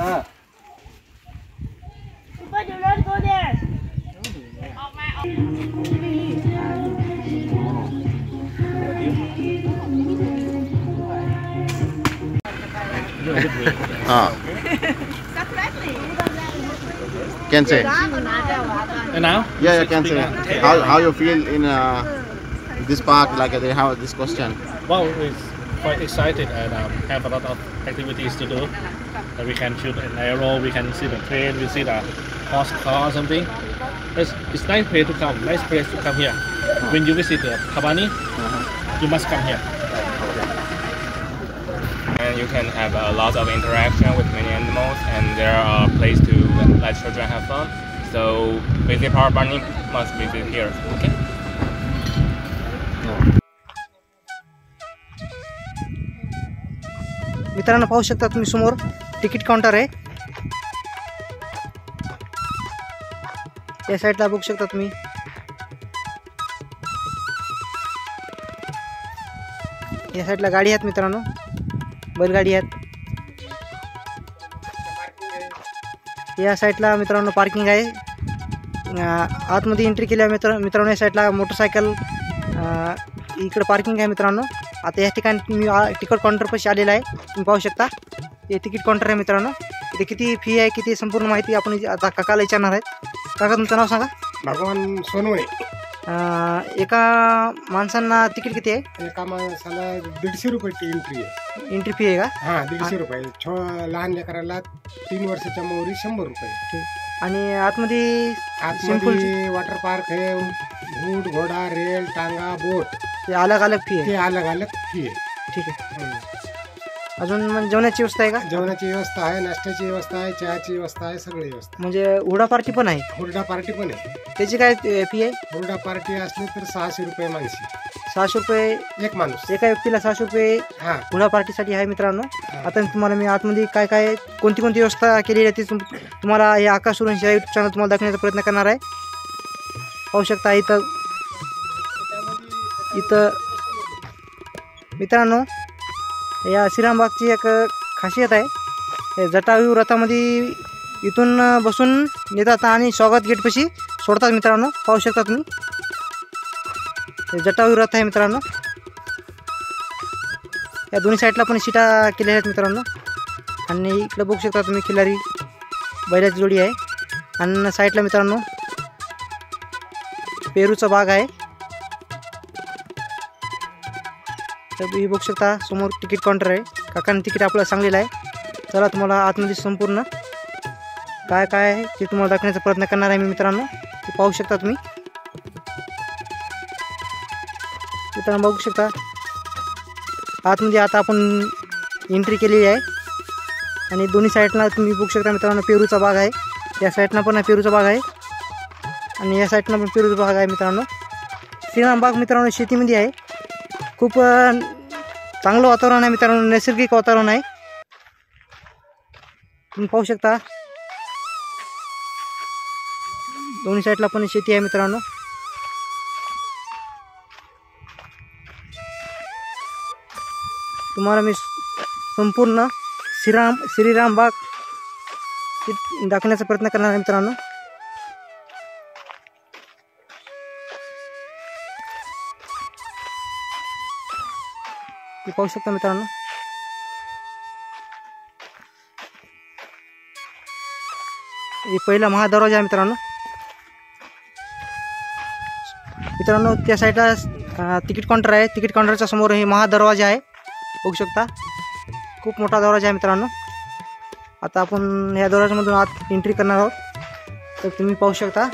But do not go there. Can say. And now? Yeah, can say. How you feel in this park? Like they have this question. Well, it's quite excited and have a lot of activities to do. We can shoot an arrow, we can see the train, we see the horse car or something. It's nice place to come. Nice place to come here. When you visit Kabani, you must come here. And you can have a lot of interaction with many animals, and there are places to let children have fun. So visit Power Bunny must visit here. Okay. मित्रांनो पाहू शकता तुम्ही समोर ticket counter आहे. या साईडला बघू शकता तुम्ही. या साईडला गाडी आहेत मित्रांनो, बैलगाडी आहेत. या साईडला मित्रांनो पार्किंग आहे. आतमध्ये एंट्री केल्या मित्रांनो या साईडला मोटरसायकल इकडे पार्किंग आहे मित्रांनो. आता या ठिकाणी मी तिकीट काउंटरपाशी आलेला आहे. तुम्ही पाहू शकता हे तिकीट काउंटर आहे मित्रांनो. इथे किती फी आहे किती संपूर्ण माहिती आपण आता काकाला विचारणार आहेत. काका तुमचं नाव सांगा. भगवान सोनवणे. एका माणसांना तिकीट किती आहे? एका माणसाला 150 रुपये एंट्री आहे. एंट्री फी आहे का? हां 150 रुपये. लहान लेकराला 3 वर्षाच्या मोहरी 100 रुपये. आणि आतमध्ये वॉटर पार्क आहे. ऊंट घोडा रेल टांगा बोट ते अलग अलग फी आहे. ते अलग अलग फी आहे. ठीक आहे. अजून म्हणजे जेवणाची व्यवस्था आहे का? जेवणाची व्यवस्था आहे, नाश्त्याची व्यवस्था आहे, चहाची व्यवस्था आहे, सगळी व्यवस्था. म्हणजे हुरडा पार्टी पण आहे? हुरडा पार्टी पण आहे. त्याची काय फी आहे? हुरडा पार्टी असली तर 600 रुपये माणसी. 600 रुपये एक माणूस. एका व्यक्तीला 600 रुपये हुरडा पार्टीसाठी आहे मित्रांनो. आता तुम्हाला मी आतमध्ये काय काय कोणती कोणती व्यवस्था केलेली आहे ती तुम्हाला हे आकाश सुरवंशी यूट्यूब चॅनल तुम्हाला दाखवण्याचा प्रयत्न करणार आहे. पाहू शकता इथं मित्रांनो या श्रीरामबागची एक खासियत आहे. जटायू रथामध्ये इथून बसून नेतात आणि स्वागत गेटपाशी सोडतात मित्रांनो. पाहू शकता तुम्ही जटायू रथ आहे मित्रांनो. या दोन्ही साईडला पण सीटा केलेल्या आहेत मित्रांनो. आणि इकडे बघू शकता तुम्ही खिलारी बैलाची जोडी आहे. आणि साईडला मित्रांनो पेरूचा बाग आहे. तर ही बघू शकता समोर तिकीट काउंटर आहे. काकांनी तिकीट आपल्याला सांगलेलं आहे. चला तुम्हाला आतमध्ये संपूर्ण काय काय आहे ते तुम्हाला दाखवण्याचा प्रयत्न करणार आहे मी मित्रांनो. ते पाहू शकता तुम्ही. मित्रांनो बघू शकता आतमध्ये आता आपण एंट्री केलेली आहे. आणि दोन्ही साईडला तुम्ही बघू शकता मित्रांनो पेरूचा बाग आहे. या साईडला पण पेरूचा बाग आहे आणि या साईडला पण पेरूचा बाग आहे मित्रांनो. श्रीरामबाग मित्रांनो शेतीमध्ये आहे. खूप चांगलं वातावरण आहे मित्रांनो. नैसर्गिक वातावरण आहे. तुम्ही पाहू शकता दोन्ही साईडला पण शेती आहे मित्रांनो. तुम्हाला मी संपूर्ण श्रीरामबाग दाखवण्याचा प्रयत्न करणार आहे मित्रांनो. पाहू शकता मित्रांनो हे पहिला महादरवाजा आहे मित्रांनो. मित्रांनो त्या साईडला तिकीट काउंटर आहे. तिकीट काउंटरच्या समोर हे महादरवाजा आहे. बघू शकता खूप मोठा दरवाजा आहे मित्रांनो. आता आपण या दरवाजामधून आत एंट्री करणार आहोत. तर तुम्ही पाहू शकता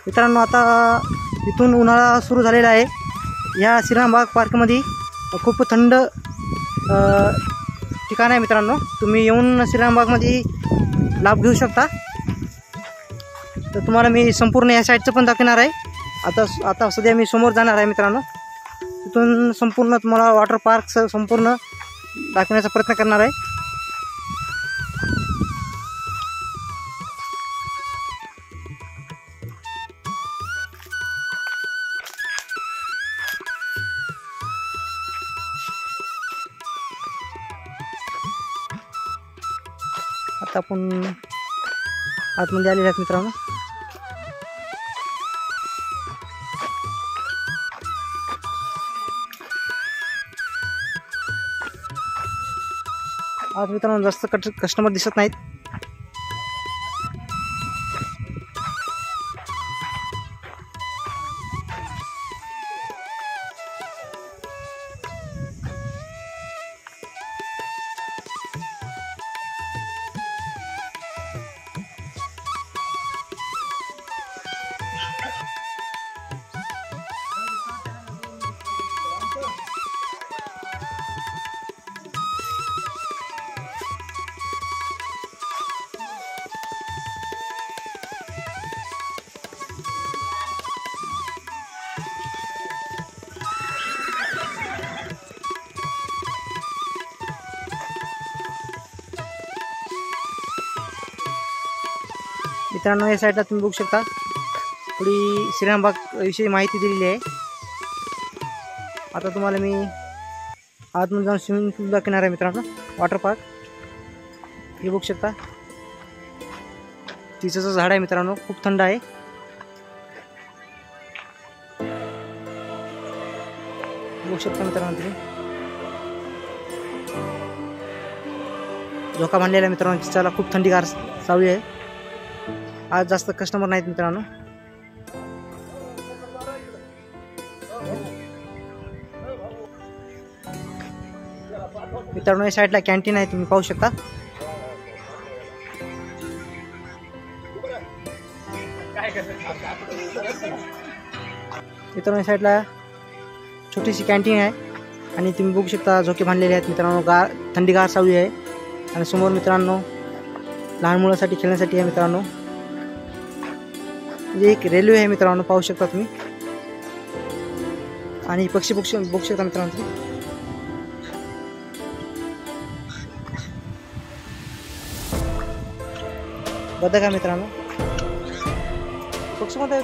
मित्रांनो आता इथून उन्हाळा सुरू झालेला आहे. या श्रीरामबाग पार्कमध्ये खूप थंड ठिकाण आहे मित्रांनो. तुम्ही येऊन श्रीरामबागमध्ये लाभ घेऊ शकता. तर तुम्हाला मी संपूर्ण या साईडचं पण दाखवणार आहे. आता सध्या मी समोर जाणार आहे मित्रांनो. तिथून संपूर्ण तुम्हाला वॉटर पार्क संपूर्ण दाखवण्याचा प्रयत्न करणार आहे. आता आपण आतमध्ये आलेले आहेत मित्रांनो. आज मित्रांनो जास्त कस्टमर दिसत नाहीत. मित्रांनो या साईडला तुम्ही बघू शकता थोडी श्रीरामबाग विषयी माहिती दिलेली आहे. आता तुम्हाला मी आतमध्ये जाऊन स्विमिंग पूल दाखवणार आहे मित्रांनो. वॉटर पार्क हे बघू शकता. चिंचेचं झाड आहे मित्रांनो, खूप थंड आहे. बघू शकता मित्रांनो तुम्ही झोका बांधलेला आहे मित्रांनो. चिंचाला खूप थंडीगार सावली आहे. आज जास्त कस्टमर नाहीत मित्रांनो. मित्रांनो या साईडला कॅन्टीन आहे, तुम्ही पाहू शकता. मित्रांनो या साईडला छोटीशी कॅन्टीन आहे आणि तुम्ही बघू शकता झोके बांधलेले आहेत मित्रांनो. थंडीगार सावली आहे आणि समोर मित्रांनो लहान मुलांसाठी खेळण्यासाठी आहे मित्रांनो. म्हणजे एक रेल्वे आहे मित्रांनो, पाहू शकता तुम्ही. आणि पक्षी बघू शकता मित्रांनो तुम्ही. बदक आहे मित्रांनो. पक्षी मध्ये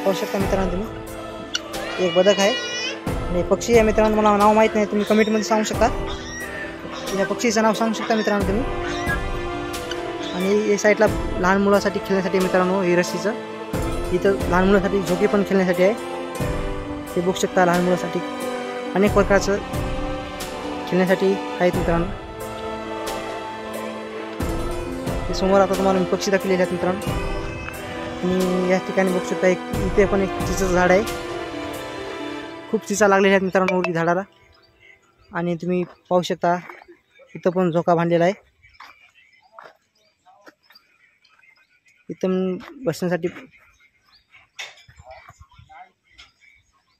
पाहू शकता मित्रांनो तुम्ही. एक बदक आहे आणि पक्षी आहे मित्रांनो. मला नाव माहीत नाही, तुम्ही कमेंटमध्ये सांगू शकता. या पक्षीचं नाव सांगू शकता मित्रांनो तुम्ही. आणि या साईडला लहान मुलांसाठी खेळण्यासाठी मित्रांनो हे रस्सीचं. इथं लहान मुलांसाठी झोके पण खेळण्यासाठी आहे. हे बघू शकता लहान मुलांसाठी अनेक प्रकारचं खेळण्यासाठी आहेत मित्रांनो. हे समोर आता तुम्हाला मी पक्षी दाखवलेले आहेत मित्रांनो. आणि या ठिकाणी बघू शकता इथे पण एक चिंचेचं झाड आहे. खूप चिंचा लागलेल्या आहेत मित्रांनो वरती झाडाला. आणि तुम्ही पाहू शकता इथं पण झोका बांधलेला आहे. इथं बसण्यासाठी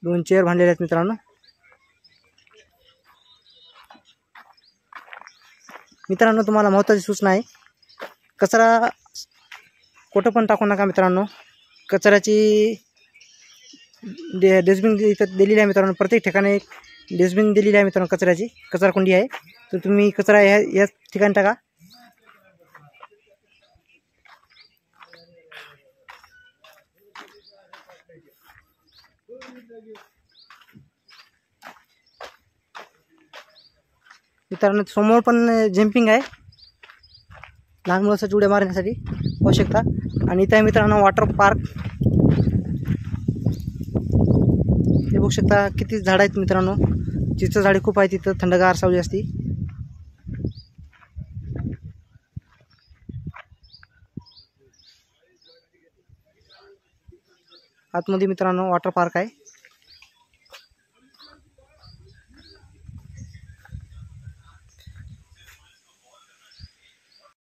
2 चेअर बांधलेले आहेत मित्रांनो. मित्रांनो तुम्हाला महत्त्वाची सूचना आहे, कचरा कुठं पण टाकू नका मित्रांनो. कचऱ्याची डस्टबिन इथं दिलेली आहे मित्रांनो. प्रत्येक ठिकाणी एक डस्टबिन दिलेली आहे मित्रांनो. कचऱ्याची कचराकुंडी आहे, तर तुम्ही कचरा या ठिकाणी टाका. मित्रांनो समोर पण जम्पिंग आहे लहान मुलांसाठी उड्या मारण्यासाठी, पाहू शकता. आणि इथे मित्रांनो वॉटर पार्क हे बघू शकता. किती झाड आहेत मित्रांनो. चिंच झाडे खूप आहेत तिथं, थंडगार सावली असती. आतमध्ये मित्रांनो वॉटर पार्क आहे.